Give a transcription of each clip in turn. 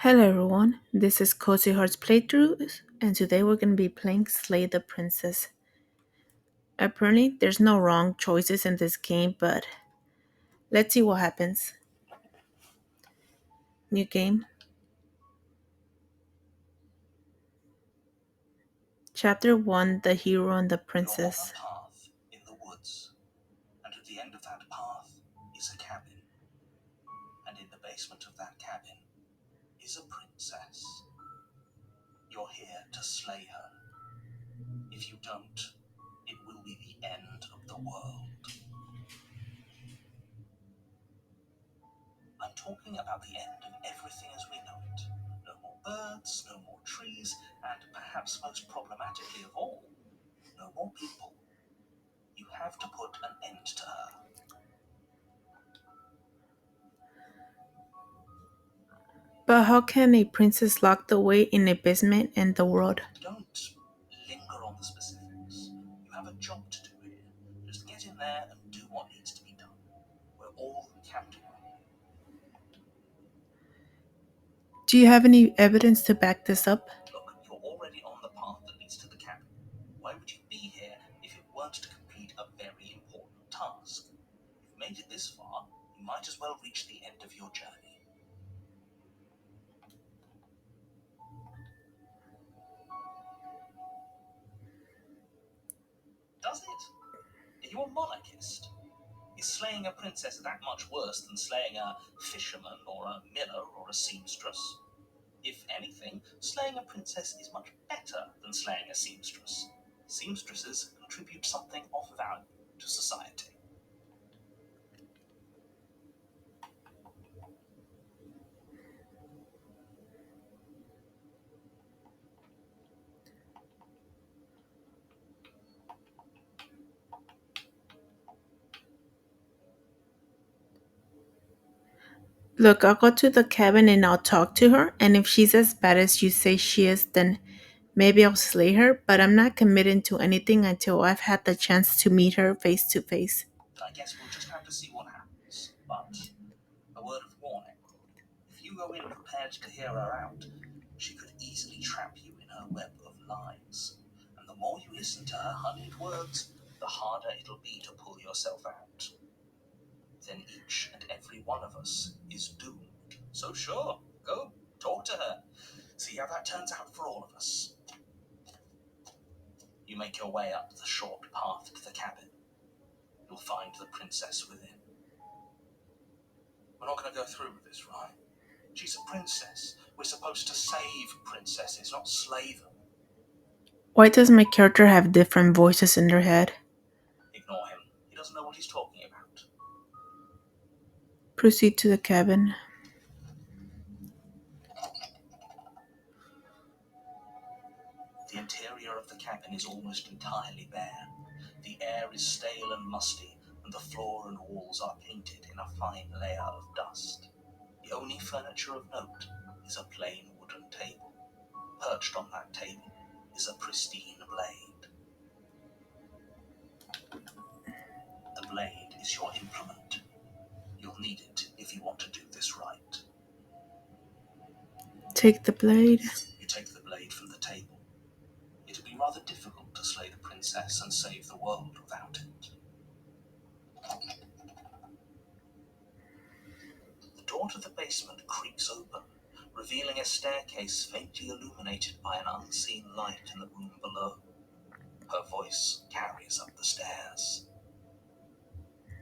Hello everyone, this is Cozy Hearts Playthroughs, and today we're going to be playing Slay the Princess. Apparently, there's no wrong choices in this game, but let's see what happens. New game. Chapter 1, The Hero and the Princess. You're on a path in the woods, and at the end of that path is a cabin, and in the basement of that cabin is a princess. You're here to slay her. If you don't, it will be the end of the world. I'm talking about the end of everything as we know it. No more birds, no more trees, and perhaps most problematically of all, no more people. You have to put an end to her. But how can a princess locked away in a basement end the world? Don't linger on the specifics. You have a job to do here. Just get in there and do what needs to be done. We're all counting on you. Do you have any evidence to back this up? Look, you're already on the path that leads to the cabin. Why would you be here if it weren't to complete a very important task? You've made it this far, you might as well reach the end of your journey. Does it? Are you a monarchist? Is slaying a princess that much worse than slaying a fisherman or a miller or a seamstress? If anything, slaying a princess is much better than slaying a seamstress. Seamstresses contribute something of value to society. Look, I'll go to the cabin and I'll talk to her, and if she's as bad as you say she is, then maybe I'll slay her, but I'm not committing to anything until I've had the chance to meet her face to face. I guess we'll just have to see what happens. But a word of warning. If you go in prepared to hear her out, she could easily trap you in her web of lies. And the more you listen to her honeyed words, the harder it'll be to pull yourself out. Then each and every one of us is doomed. So sure, go talk to her. See how that turns out for all of us. You make your way up the short path to the cabin. You'll find the princess within. We're not going to go through with this, right? She's a princess. We're supposed to save princesses, not slay them. Why does my character have different voices in their head? Ignore him. He doesn't know what he's talking about. Proceed to the cabin. The interior of the cabin is almost entirely bare. The air is stale and musty, and the floor and walls are painted in a fine layer of dust. The only furniture of note is a plain wooden table. Perched on that table is a pristine blade. The blade is your implement. You'll need it if you want to do this right. Take the blade. You take the blade from the table. It'd be rather difficult to slay the princess and save the world without it. The door to the basement creaks open, revealing a staircase faintly illuminated by an unseen light in the room below. Her voice carries up the stairs.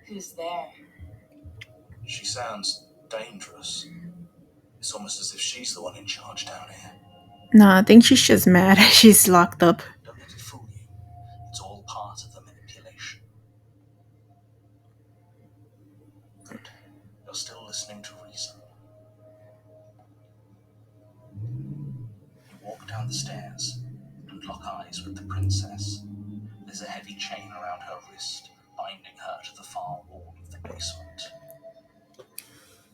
Who's there? She sounds dangerous. It's almost as if she's the one in charge down here. No, I think she's just mad. She's locked up. Don't let it fool you. It's all part of the manipulation. Good. You're still listening to reason. You walk down the stairs and lock eyes with the princess. There's a heavy chain around her wrist, binding her to the far wall of the basement.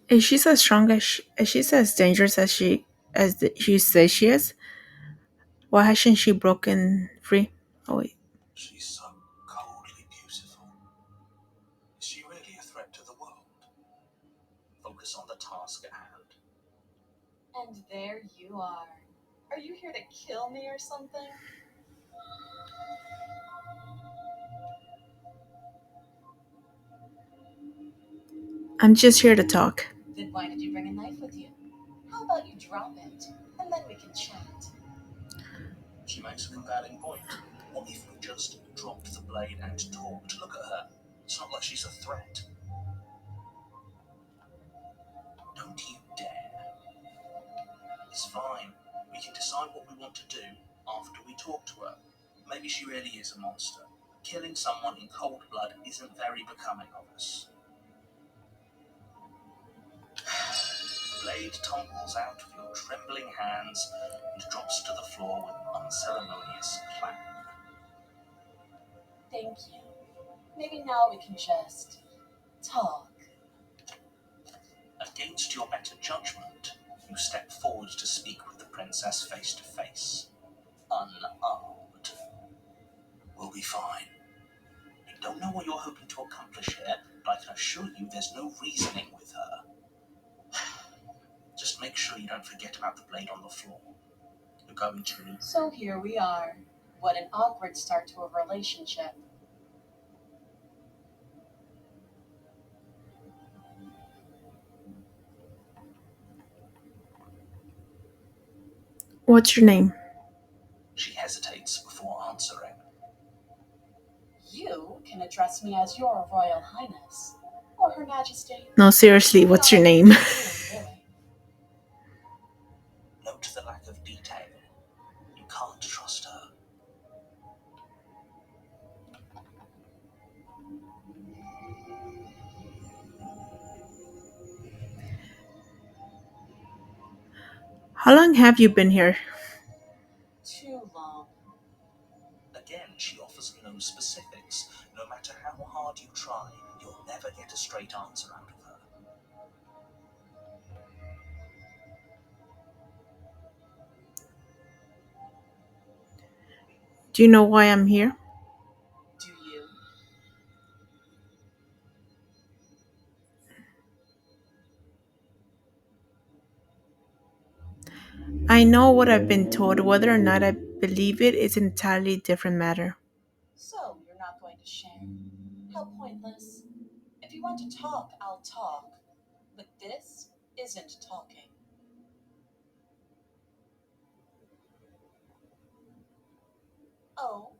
Is she as strong as she's as dangerous as she says she is? Why hasn't she broken free? Oh wait. She's so coldly beautiful. Is she really a threat to the world? Focus on the task at hand. And there you are. Are you here to kill me or something? I'm just here to talk. Then why did you bring a knife with you? How about you drop it, and then we can chat? She makes a compelling point. What if we just dropped the blade and talked? Look at her. It's not like she's a threat. Don't you dare. It's fine. We can decide what we want to do after we talk to her. Maybe she really is a monster. Killing someone in cold blood isn't very becoming of us. The blade tumbles out of your trembling hands and drops to the floor with an unceremonious clang. Thank you. Maybe now we can just talk. Against your better judgment, you step forward to speak with the princess face to face, unarmed. We'll be fine. I don't know what you're hoping to accomplish here, but I can assure you there's no reasoning with her. Just make sure you don't forget about the blade on the floor. You're going to... So here we are. What an awkward start to a relationship. What's your name? She hesitates before answering. You can address me as your Royal Highness, or Her Majesty. No, seriously, what's your name? Really. Note the lack of detail. You can't trust her. How long have you been here? Too long. Again, she offers no specifics. No matter how hard you try, you'll never get a straight answer out of her. Do you know why I'm here? Do you? I know what I've been told. Whether or not I believe it is an entirely different matter. So you're not going to share? How pointless. If you want to talk, I'll talk. But this isn't talking. Oh,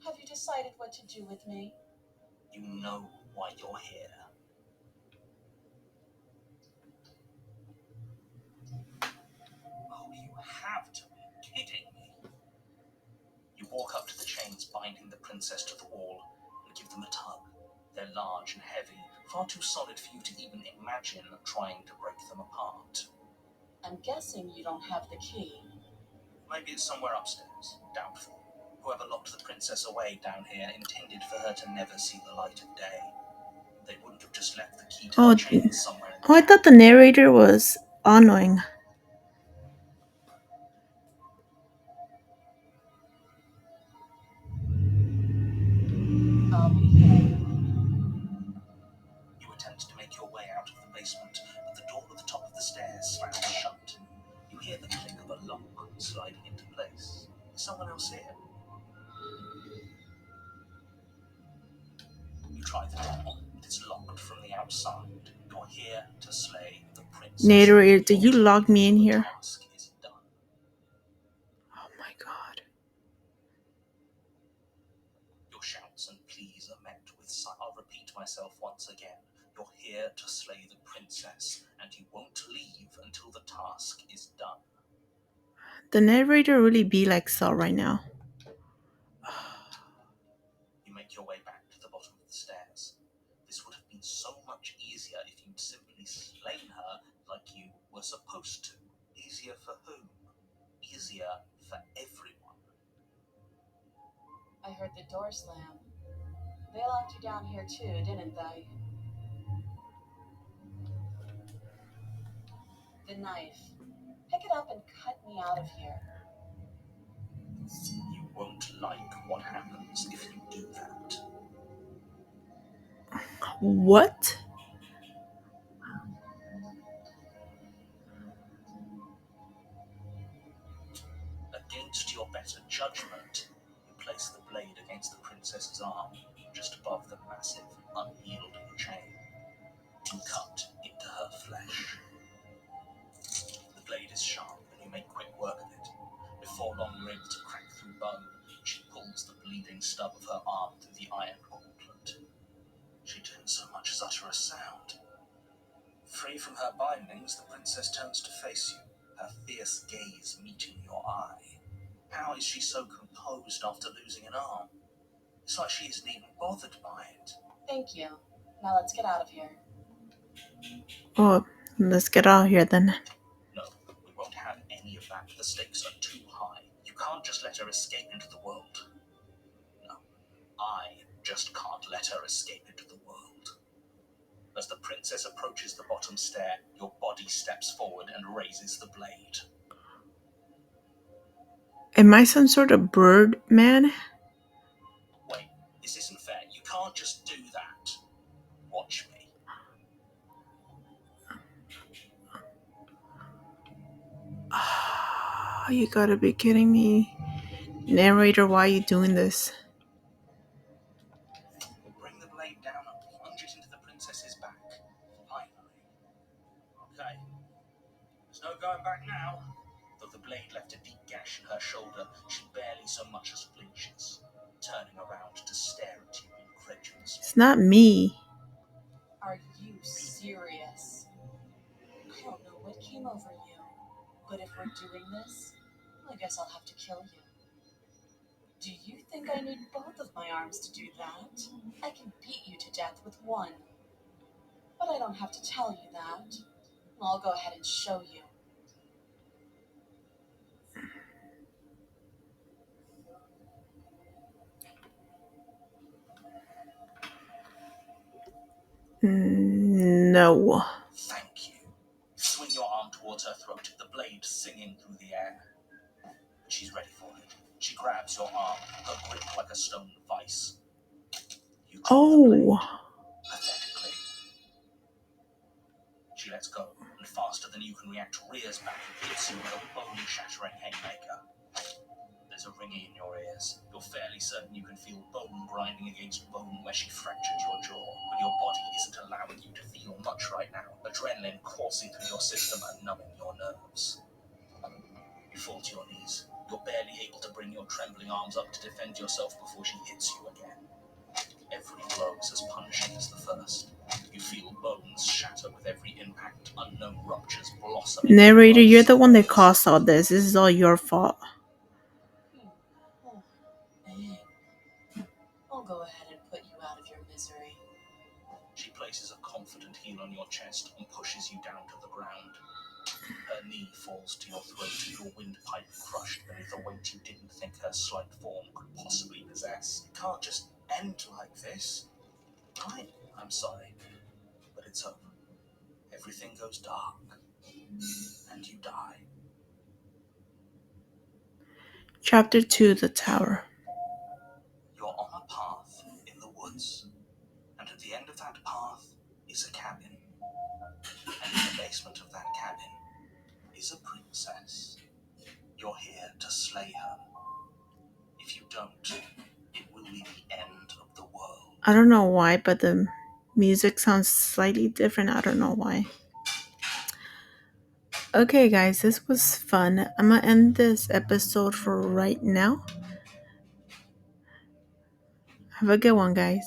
have you decided what to do with me? You know why you're here. Oh, you have to be kidding me. You walk up to the chains binding the princess to the wall and give them a tug. They're large and heavy, far too solid for you to even imagine trying to break them apart. I'm guessing you don't have the key. Maybe it's somewhere upstairs. Doubtful. Whoever locked the princess away down here intended for her to never see the light of day. They wouldn't have just left the key to Oh, the chains somewhere in I the thought the narrator was annoying. I'll be here. You attempt to make your way out of the basement, but the door at the top of the stairs slams shut. You hear the click of a lock sliding into place. Is someone else here? You try the door, but it's locked from the outside. You're here to slay the princess. Narrator, did you log me in here? The task is done. Oh my god. Your shouts and pleas are met with I'll repeat myself once again. You're here to slay the princess, and you won't leave until the task is done. The narrator really be like Saul right now. You make your way back to the bottom of the stairs. This would have been so much easier if you'd simply slain her like you were supposed to. Easier for whom? Easier for everyone. I heard the door slam. They locked you down here too, didn't they? The knife. Pick it up and cut me out of here. You won't like what happens if you do that. What? utter a sound. Free from her bindings, the princess turns to face you, her fierce gaze meeting your eye. How is she so composed after losing an arm? It's like she isn't even bothered by it. Thank you. Now let's get out of here. Oh, let's get out of here then. No, we won't have any of that. The stakes are too high. You can't just let her escape into the world. No, I just can't let her escape into the world. As the princess approaches the bottom stair, your body steps forward and raises the blade. Am I some sort of bird man? Wait, this isn't fair. You can't just do that. Watch me. Oh, you gotta be kidding me. Narrator, why are you doing this? Bring the blade down and plunge it into the princess's back. Finally. Okay. There's no going back now. Though the blade left a deep gash in her shoulder, she barely so much as flinches, turning around to stare at you incredulously. It's not me. Are you serious? I don't know what came over you, but if we're doing this, I guess I'll have to kill you. Do you think I need both of my arms to do that? I can beat you to death with one. But I don't have to tell you that. I'll go ahead and show you. No. Thank you. Swing your arm towards her throat, the blade singing through the air. She's ready for it. She grabs your arm, her grip like a stone vice. You drop the blade, pathetically. She lets go, and faster than you can react, rears back and hits you with a bone-shattering haymaker. There's a ringing in your ears. You're fairly certain you can feel bone grinding against bone where she fractured your jaw, but your body isn't allowing you to feel much right now. Adrenaline coursing through your system and numbing your nerves. You fall to your knees. You're barely able to bring your trembling arms up to defend yourself before she hits you again. Every blow is as punishing as the first. You feel bones shatter with every impact, unknown ruptures blossoming. Narrator, you're the one that caused all this. This is all your fault. Oh, man. I'll go ahead and put you out of your misery. She places a confident heel on your chest and pushes you down to the ground. Her knee falls to your throat, your windpipe crushed beneath a weight you didn't think her slight form could possibly possess. It can't just end like this. I'm sorry, but it's over. Everything goes dark, and you die. Chapter 2, The Tower. You're on a path in the woods, and at the end of that path is a cabin. And in the basement of that cabin is a princess. You're here to slay her. If you don't, it will be the end of the world. I don't know why, but the music sounds slightly different. I don't know why. Okay, guys, this was fun. I'm gonna end this episode for right now. Have a good one, guys.